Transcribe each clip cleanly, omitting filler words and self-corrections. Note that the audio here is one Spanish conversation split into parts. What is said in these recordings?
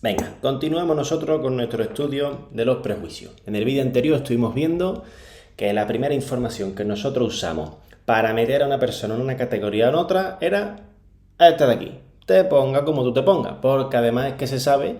Venga, continuamos nosotros con nuestro estudio de los prejuicios. En el vídeo anterior estuvimos viendo que la primera información que nosotros usamos para meter a una persona en una categoría o en otra era esta de aquí. Te ponga como tú te pongas, porque además es que se sabe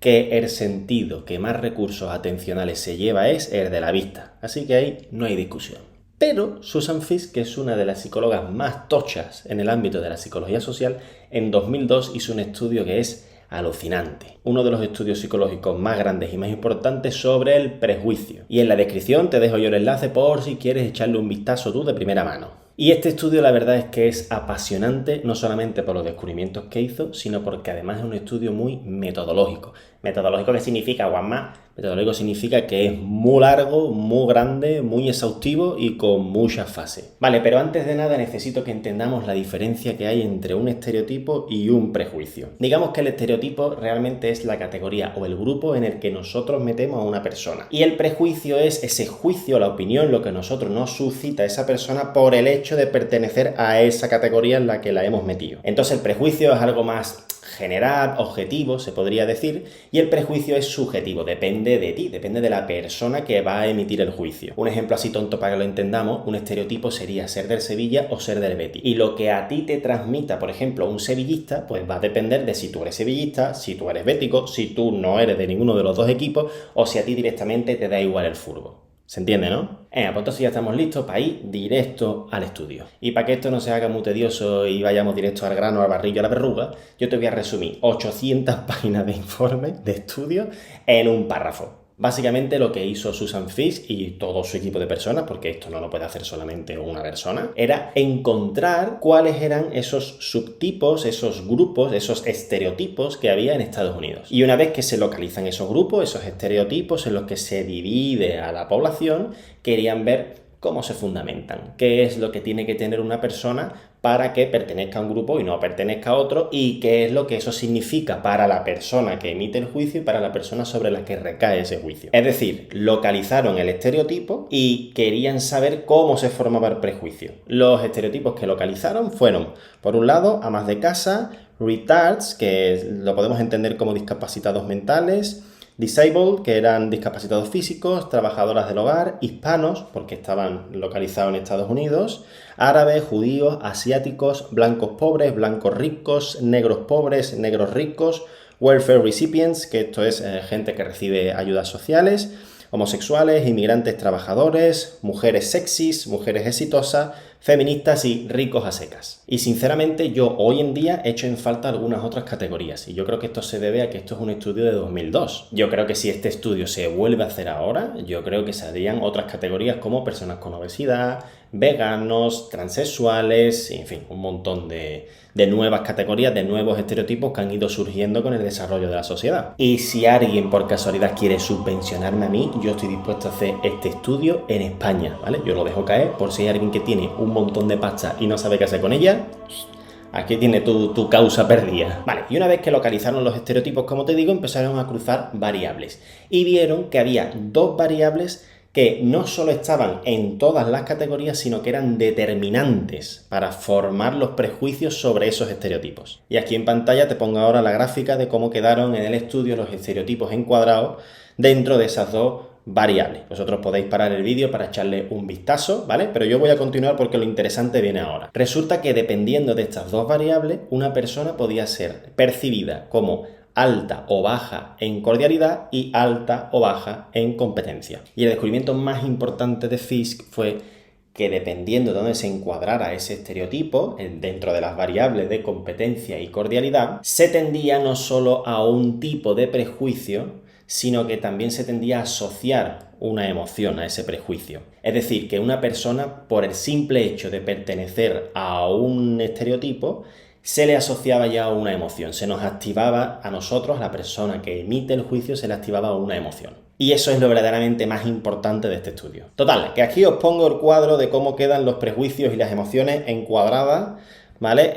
que el sentido que más recursos atencionales se lleva es el de la vista. Así que ahí no hay discusión. Pero Susan Fiske, que es una de las psicólogas más tochas en el ámbito de la psicología social, en 2002 hizo un estudio que es alucinante. Uno de los estudios psicológicos más grandes y más importantes sobre el prejuicio. Y en la descripción te dejo yo el enlace por si quieres echarle un vistazo tú de primera mano. Y este estudio la verdad es que es apasionante, no solamente por los descubrimientos que hizo, sino porque además es un estudio muy metodológico. ¿Metodológico qué significa, Juanma? Metodológico significa que es muy largo, muy grande, muy exhaustivo y con muchas fases. Vale, pero antes de nada necesito que entendamos la diferencia que hay entre un estereotipo y un prejuicio. Digamos que el estereotipo realmente es la categoría o el grupo en el que nosotros metemos a una persona. Y el prejuicio es ese juicio, la opinión, lo que nosotros nos suscita a esa persona por el hecho de pertenecer a esa categoría en la que la hemos metido. Entonces el prejuicio es algo más general, objetivo, se podría decir, y el prejuicio es subjetivo, depende de ti, depende de la persona que va a emitir el juicio. Un ejemplo así tonto para que lo entendamos, un estereotipo sería ser del Sevilla o ser del Betis. Y lo que a ti te transmita, por ejemplo, un sevillista, pues va a depender de si tú eres sevillista, si tú eres bético, si tú no eres de ninguno de los dos equipos, o si a ti directamente te da igual el fútbol. ¿Se entiende, no? Pues entonces ya estamos listos para ir directo al estudio. Y para que esto no se haga muy tedioso y vayamos directo al grano, al barrillo, a la verruga, yo te voy a resumir 800 páginas de informe, de estudio, en un párrafo. Básicamente lo que hizo Susan Fiske y todo su equipo de personas, porque esto no lo puede hacer solamente una persona, era encontrar cuáles eran esos subtipos, esos grupos, esos estereotipos que había en Estados Unidos. Y una vez que se localizan esos grupos, esos estereotipos en los que se divide a la población, querían ver cómo se fundamentan, qué es lo que tiene que tener una persona para que pertenezca a un grupo y no pertenezca a otro, y qué es lo que eso significa para la persona que emite el juicio y para la persona sobre la que recae ese juicio. Es decir, localizaron el estereotipo y querían saber cómo se formaba el prejuicio. Los estereotipos que localizaron fueron, por un lado, amas de casa, retards, que lo podemos entender como discapacitados mentales, disabled, que eran discapacitados físicos, trabajadoras del hogar, hispanos, porque estaban localizados en Estados Unidos, árabes, judíos, asiáticos, blancos pobres, blancos ricos, negros pobres, negros ricos, welfare recipients, que esto es gente que recibe ayudas sociales, homosexuales, inmigrantes trabajadores, mujeres sexys, mujeres exitosas, feministas y ricos a secas. Y sinceramente yo hoy en día echo en falta algunas otras categorías y yo creo que esto se debe a que esto es un estudio de 2002. Yo creo que si este estudio se vuelve a hacer ahora, yo creo que se harían otras categorías como personas con obesidad, veganos, transexuales, en fin, un montón de nuevas categorías, de nuevos estereotipos que han ido surgiendo con el desarrollo de la sociedad. Y si alguien por casualidad quiere subvencionarme a mí, yo estoy dispuesto a hacer este estudio en España, ¿vale? Yo lo dejo caer por si hay alguien que tiene un montón de pasta y no sabe qué hacer con ella. Aquí tiene tu causa perdida. Vale, y una vez que localizaron los estereotipos, como te digo, empezaron a cruzar variables y vieron que había dos variables que no solo estaban en todas las categorías, sino que eran determinantes para formar los prejuicios sobre esos estereotipos. Y aquí en pantalla te pongo ahora la gráfica de cómo quedaron en el estudio los estereotipos encuadrados dentro de esas dos variables. Vosotros podéis parar el vídeo para echarle un vistazo, ¿vale? Pero yo voy a continuar porque lo interesante viene ahora. Resulta que dependiendo de estas dos variables, una persona podía ser percibida como alta o baja en cordialidad y alta o baja en competencia. Y el descubrimiento más importante de Fiske fue que dependiendo de dónde se encuadrara ese estereotipo, dentro de las variables de competencia y cordialidad, se tendía no solo a un tipo de prejuicio, sino que también se tendía a asociar una emoción a ese prejuicio. Es decir, que una persona, por el simple hecho de pertenecer a un estereotipo, se le asociaba ya una emoción, se nos activaba a nosotros, a la persona que emite el juicio, se le activaba una emoción. Y eso es lo verdaderamente más importante de este estudio. Total, que aquí os pongo el cuadro de cómo quedan los prejuicios y las emociones encuadradas, ¿vale?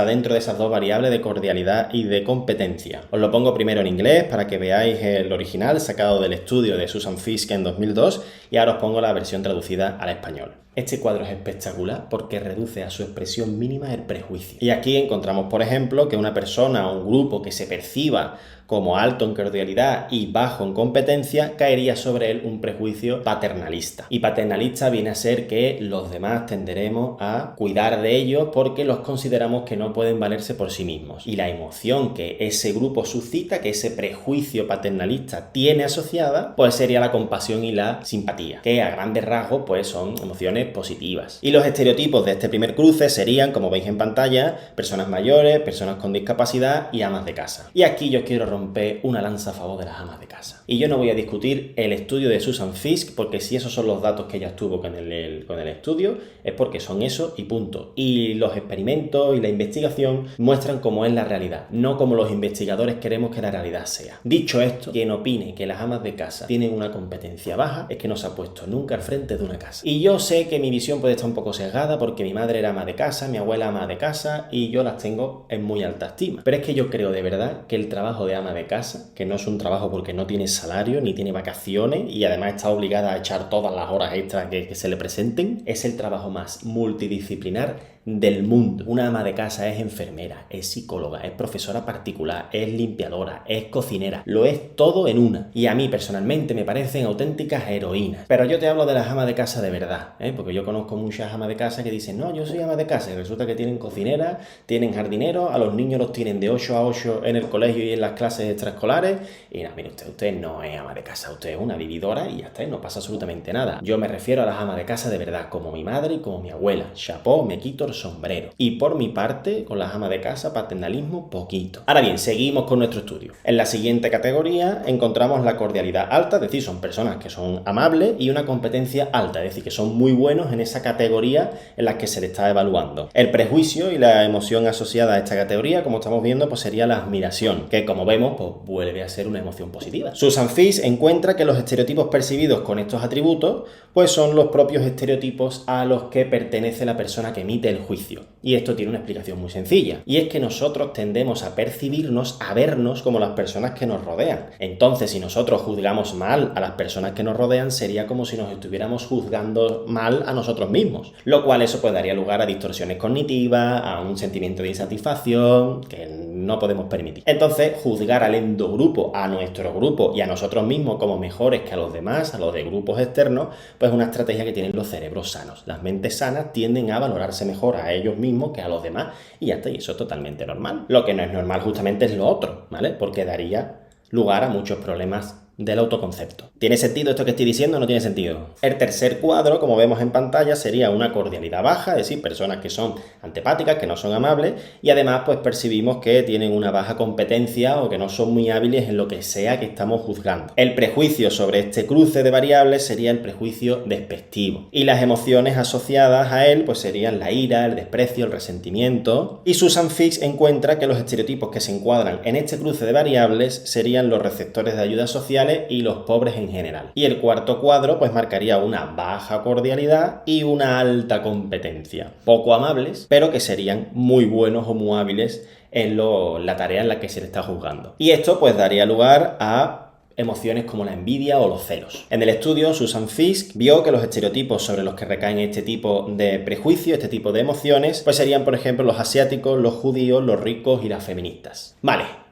Dentro de esas dos variables de cordialidad y de competencia. Os lo pongo primero en inglés para que veáis el original sacado del estudio de Susan Fiske en 2002 y ahora os pongo la versión traducida al español. Este cuadro es espectacular porque reduce a su expresión mínima el prejuicio. Y aquí encontramos, por ejemplo, que una persona o un grupo que se perciba como alto en cordialidad y bajo en competencia, caería sobre él un prejuicio paternalista. Y paternalista viene a ser que los demás tenderemos a cuidar de ellos porque los consideramos que no pueden valerse por sí mismos. Y la emoción que ese grupo suscita, que ese prejuicio paternalista tiene asociada, pues sería la compasión y la simpatía, que a grandes rasgos pues son emociones positivas. Y los estereotipos de este primer cruce serían, como veis en pantalla, personas mayores, personas con discapacidad y amas de casa. Y aquí yo quiero romper una lanza a favor de las amas de casa. Y yo no voy a discutir el estudio de Susan Fiske, porque si esos son los datos que ella estuvo con el estudio, es porque son eso y punto. Y los experimentos y la investigación muestran cómo es la realidad, no como los investigadores queremos que la realidad sea. Dicho esto, quien opine que las amas de casa tienen una competencia baja es que no se ha puesto nunca al frente de una casa. Y yo sé que mi visión puede estar un poco sesgada porque mi madre era ama de casa, mi abuela ama de casa y yo las tengo en muy alta estima. Pero es que yo creo de verdad que el trabajo de ama de casa, que no es un trabajo porque no tiene salario ni tiene vacaciones y además está obligada a echar todas las horas extras que se le presenten, es el trabajo más multidisciplinar del mundo. Una ama de casa es enfermera, es psicóloga, es profesora particular, es limpiadora, es cocinera, lo es todo en una. Y a mí personalmente me parecen auténticas heroínas. Pero yo te hablo de las amas de casa de verdad, porque yo conozco muchas amas de casa que dicen, no, yo soy ama de casa, y resulta que tienen cocinera, tienen jardinero, a los niños los tienen de 8 a 8 en el colegio y en las clases extraescolares, y no, mire usted no es ama de casa, usted es una vividora y ya está, no pasa absolutamente nada. Yo me refiero a las amas de casa de verdad, como mi madre y como mi abuela. Chapó, me quito el sombrero. Y por mi parte, con las amas de casa, paternalismo, poquito. Ahora bien, seguimos con nuestro estudio. En la siguiente categoría encontramos la cordialidad alta, es decir, son personas que son amables, y una competencia alta, es decir, que son muy buenos en esa categoría en la que se le está evaluando. El prejuicio y la emoción asociada a esta categoría, como estamos viendo, pues sería la admiración, que como vemos, pues vuelve a ser una emoción positiva. Susan Fiske encuentra que los estereotipos percibidos con estos atributos, pues son los propios estereotipos a los que pertenece la persona que emite el juicio. Y esto tiene una explicación muy sencilla, y es que nosotros tendemos a percibirnos, a vernos como las personas que nos rodean. Entonces, si nosotros juzgamos mal a las personas que nos rodean, sería como si nos estuviéramos juzgando mal a nosotros mismos, lo cual eso pues daría lugar a distorsiones cognitivas, a un sentimiento de insatisfacción que no podemos permitir. Entonces, juzgar al endogrupo, a nuestro grupo y a nosotros mismos como mejores que a los demás, a los de grupos externos, pues es una estrategia que tienen los cerebros sanos. Las mentes sanas tienden a valorarse mejor a ellos mismos que a los demás, y ya está, y eso es totalmente normal. Lo que no es normal justamente es lo otro, ¿vale? Porque daría lugar a muchos problemas del autoconcepto. ¿Tiene sentido esto que estoy diciendo o no tiene sentido? El tercer cuadro, como vemos en pantalla, sería una cordialidad baja, es decir, personas que son antipáticas, que no son amables, y además pues percibimos que tienen una baja competencia o que no son muy hábiles en lo que sea que estamos juzgando. El prejuicio sobre este cruce de variables sería el prejuicio despectivo, y las emociones asociadas a él pues serían la ira, el desprecio, el resentimiento. Y Susan Fiske encuentra que los estereotipos que se encuadran en este cruce de variables serían los receptores de ayuda social y los pobres en general. Y el cuarto cuadro pues marcaría una baja cordialidad y una alta competencia. Poco amables, pero que serían muy buenos o muy hábiles en la tarea en la que se le está juzgando. Y esto pues daría lugar a emociones como la envidia o los celos. En el estudio, Susan Fiske vio que los estereotipos sobre los que recaen este tipo de prejuicios, este tipo de emociones, pues serían, por ejemplo, los asiáticos, los judíos, los ricos y las feministas. Vale.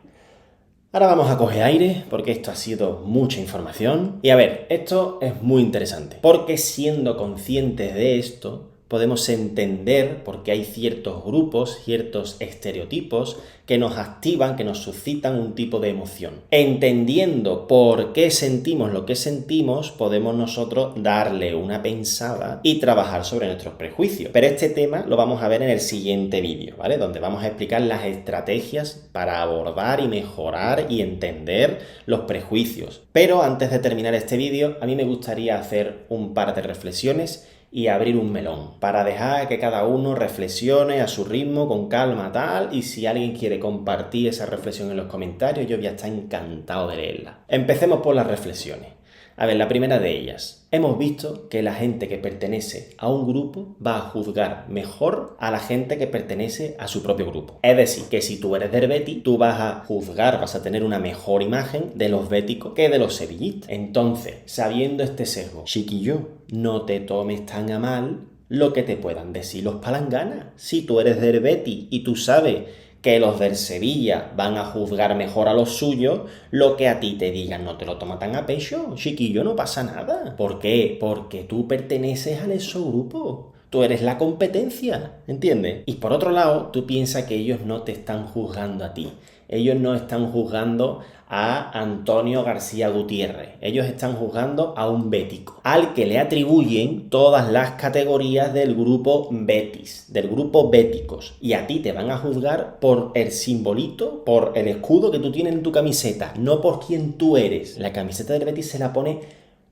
Ahora vamos a coger aire, porque esto ha sido mucha información. Y a ver, esto es muy interesante, porque siendo conscientes de esto, podemos entender por qué hay ciertos grupos, ciertos estereotipos que nos activan, que nos suscitan un tipo de emoción. Entendiendo por qué sentimos lo que sentimos, podemos nosotros darle una pensada y trabajar sobre nuestros prejuicios. Pero este tema lo vamos a ver en el siguiente vídeo, ¿vale? Donde vamos a explicar las estrategias para abordar y mejorar y entender los prejuicios. Pero antes de terminar este vídeo, a mí me gustaría hacer un par de reflexiones y abrir un melón, para dejar que cada uno reflexione a su ritmo, con calma tal, y si alguien quiere compartir esa reflexión en los comentarios, yo voy a estar encantado de leerla. Empecemos por las reflexiones. A ver, la primera de ellas. Hemos visto que la gente que pertenece a un grupo va a juzgar mejor a la gente que pertenece a su propio grupo. Es decir, que si tú eres del Betis, tú vas a juzgar, vas a tener una mejor imagen de los béticos que de los sevillistas. Entonces, sabiendo este sesgo, chiquillo, no te tomes tan a mal lo que te puedan decir los palanganas. Si tú eres del Betis y tú sabes que los del Sevilla van a juzgar mejor a los suyos, lo que a ti te digan no te lo toma tan a pecho, chiquillo, no pasa nada. ¿Por qué? Porque tú perteneces al exogrupo. Tú eres la competencia, ¿entiendes? Y por otro lado, tú piensas que ellos no te están juzgando a ti. Ellos no están juzgando a Antonio García Gutiérrez. Ellos están juzgando a un bético, al que le atribuyen todas las categorías del grupo Betis, del grupo béticos. Y a ti te van a juzgar por el simbolito, por el escudo que tú tienes en tu camiseta, no por quién tú eres. La camiseta del Betis se la pone,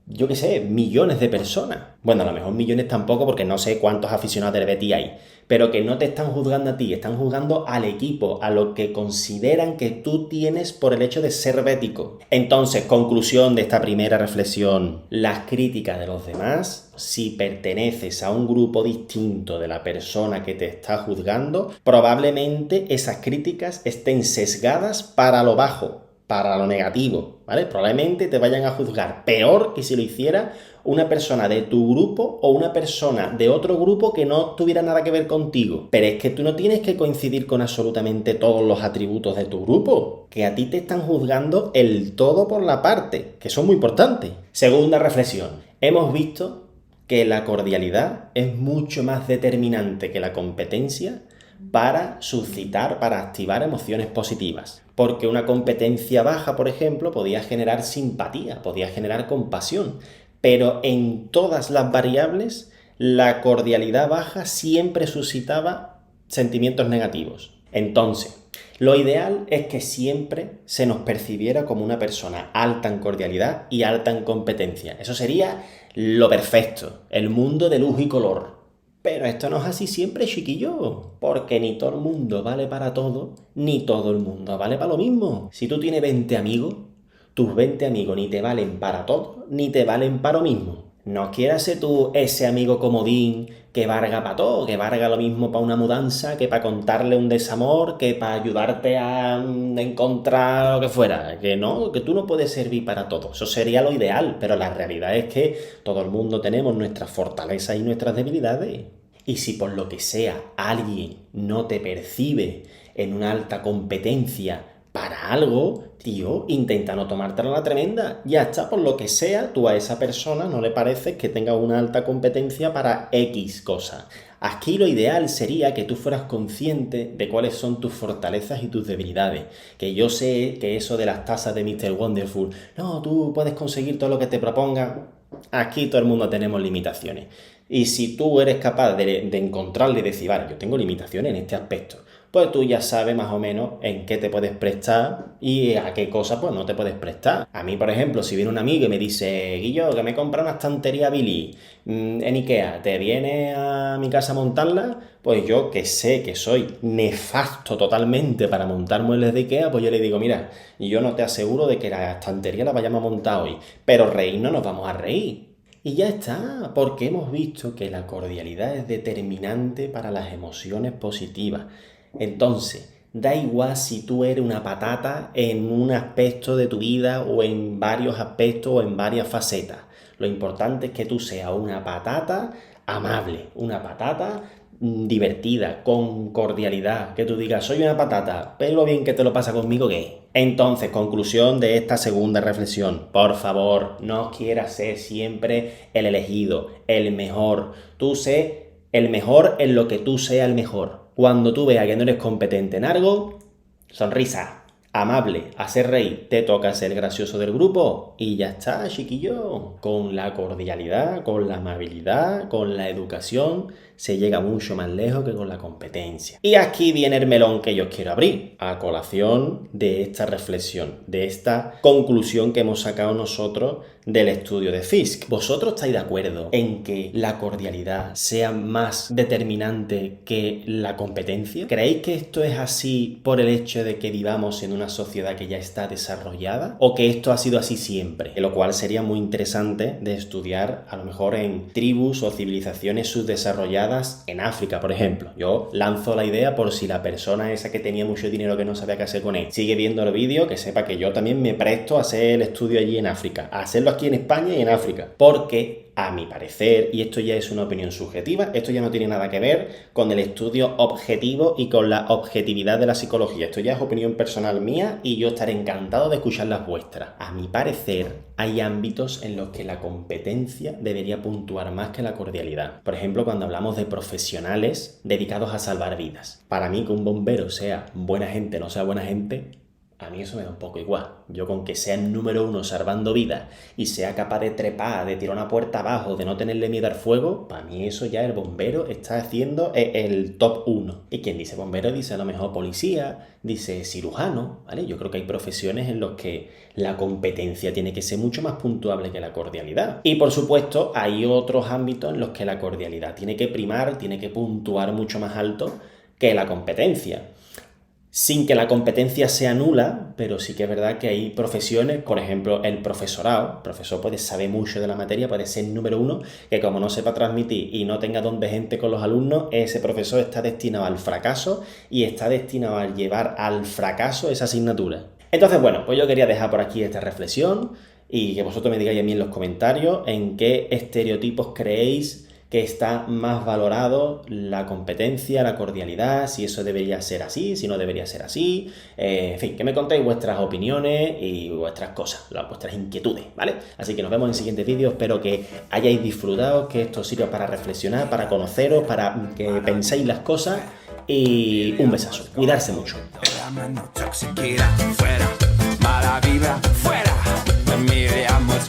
yo qué sé, millones de personas. Bueno, a lo mejor millones tampoco, porque no sé cuántos aficionados del Betis hay. Pero que no te están juzgando a ti, están juzgando al equipo, a lo que consideran que tú tienes por el hecho de ser bético. Entonces, conclusión de esta primera reflexión: las críticas de los demás, si perteneces a un grupo distinto de la persona que te está juzgando, probablemente esas críticas estén sesgadas para lo bajo, para lo negativo, ¿vale? Probablemente te vayan a juzgar peor que si lo hiciera una persona de tu grupo o una persona de otro grupo que no tuviera nada que ver contigo. Pero es que tú no tienes que coincidir con absolutamente todos los atributos de tu grupo, que a ti te están juzgando el todo por la parte, que son muy importantes. Segunda reflexión: hemos visto que la cordialidad es mucho más determinante que la competencia para suscitar, para activar emociones positivas. Porque una competencia baja, por ejemplo, podía generar simpatía, podía generar compasión. Pero en todas las variables, la cordialidad baja siempre suscitaba sentimientos negativos. Entonces, lo ideal es que siempre se nos percibiera como una persona alta en cordialidad y alta en competencia. Eso sería lo perfecto, el mundo de luz y color. Pero esto no es así siempre, chiquillo, porque ni todo el mundo vale para todo, ni todo el mundo vale para lo mismo. Si tú tienes 20 amigos, tus 20 amigos ni te valen para todo, ni te valen para lo mismo. No quieras ser tú ese amigo comodín que valga para todo, que valga lo mismo para una mudanza, que para contarle un desamor, que para ayudarte a encontrar lo que fuera. Que no, que tú no puedes servir para todo. Eso sería lo ideal, pero la realidad es que todo el mundo tenemos nuestras fortalezas y nuestras debilidades. Y si por lo que sea alguien no te percibe en una alta competencia para algo, tío, intenta no tomártela la tremenda. Ya está, por lo que sea, tú a esa persona no le pareces que tenga una alta competencia para X cosa. Aquí lo ideal sería que tú fueras consciente de cuáles son tus fortalezas y tus debilidades. Que yo sé que eso de las tazas de Mr. Wonderful, no, tú puedes conseguir todo lo que te proponga. Aquí todo el mundo tenemos limitaciones. Y si tú eres capaz de encontrarle y decir, vale, yo tengo limitaciones en este aspecto, pues tú ya sabes más o menos en qué te puedes prestar y a qué cosas pues no te puedes prestar. A mí, por ejemplo, si viene un amigo y me dice, Guillo, que me he comprado una estantería Billy en Ikea, ¿te vienes a mi casa a montarla? Pues yo, que sé que soy nefasto totalmente para montar muebles de Ikea, pues yo le digo, mira, yo no te aseguro de que la estantería la vayamos a montar hoy, pero reír no nos vamos a reír. Y ya está, porque hemos visto que la cordialidad es determinante para las emociones positivas. Entonces, da igual si tú eres una patata en un aspecto de tu vida o en varios aspectos o en varias facetas. Lo importante es que tú seas una patata amable, una patata divertida, con cordialidad, que tú digas, soy una patata, pero bien que te lo pasa conmigo, ¿qué? Entonces, conclusión de esta segunda reflexión: por favor, no quieras ser siempre el elegido, el mejor. Tú sé el mejor en lo que tú seas el mejor. Cuando tú veas que no eres competente en algo, sonrisa, amable, hacer reír, te toca ser gracioso del grupo y ya está, chiquillo. Con la cordialidad, con la amabilidad, con la educación, se llega mucho más lejos que con la competencia. Y aquí viene el melón que yo os quiero abrir, a colación de esta reflexión, de esta conclusión que hemos sacado nosotros del estudio de Fisk. ¿Vosotros estáis de acuerdo en que la cordialidad sea más determinante que la competencia? ¿Creéis que esto es así por el hecho de que vivamos en una sociedad que ya está desarrollada? ¿O que esto ha sido así siempre? Lo cual sería muy interesante de estudiar a lo mejor en tribus o civilizaciones subdesarrolladas en África, por ejemplo. Yo lanzo la idea por si la persona esa que tenía mucho dinero que no sabía qué hacer con él sigue viendo el vídeo, que sepa que yo también me presto a hacer el estudio allí en África, a hacerlo aquí en España y en África, porque a mi parecer, y esto ya es una opinión subjetiva, esto ya no tiene nada que ver con el estudio objetivo y con la objetividad de la psicología. Esto ya es opinión personal mía y yo estaré encantado de escuchar las vuestras. A mi parecer, hay ámbitos en los que la competencia debería puntuar más que la cordialidad. Por ejemplo, cuando hablamos de profesionales dedicados a salvar vidas. Para mí, que un bombero sea buena gente o no sea buena gente, a mí eso me da un poco igual. Yo con que sea el número 1 salvando vidas y sea capaz de trepar, de tirar una puerta abajo, de no tenerle miedo al fuego, para mí eso ya el bombero está haciendo el top 1. Y quien dice bombero dice a lo mejor policía, dice cirujano, ¿vale? Yo creo que hay profesiones en las que la competencia tiene que ser mucho más puntuable que la cordialidad. Y por supuesto hay otros ámbitos en los que la cordialidad tiene que primar, tiene que puntuar mucho más alto que la competencia. Sin que la competencia sea nula, pero sí que es verdad que hay profesiones, por ejemplo, el profesorado. El profesor puede saber mucho de la materia, puede ser el número 1, que como no sepa transmitir y no tenga don de gente con los alumnos, ese profesor está destinado al fracaso y está destinado a llevar al fracaso esa asignatura. Entonces, bueno, pues yo quería dejar por aquí esta reflexión y que vosotros me digáis a mí en los comentarios en qué estereotipos creéis que está más valorado la competencia, la cordialidad, si eso debería ser así, si no debería ser así, en fin, que me contéis vuestras opiniones y vuestras cosas, vuestras inquietudes, ¿vale? Así que nos vemos en el siguiente vídeo, espero que hayáis disfrutado, que esto sirva para reflexionar, para conoceros, para que penséis las cosas y un besazo, cuidarse mucho. Fuera, mala vibra, fuera, miramos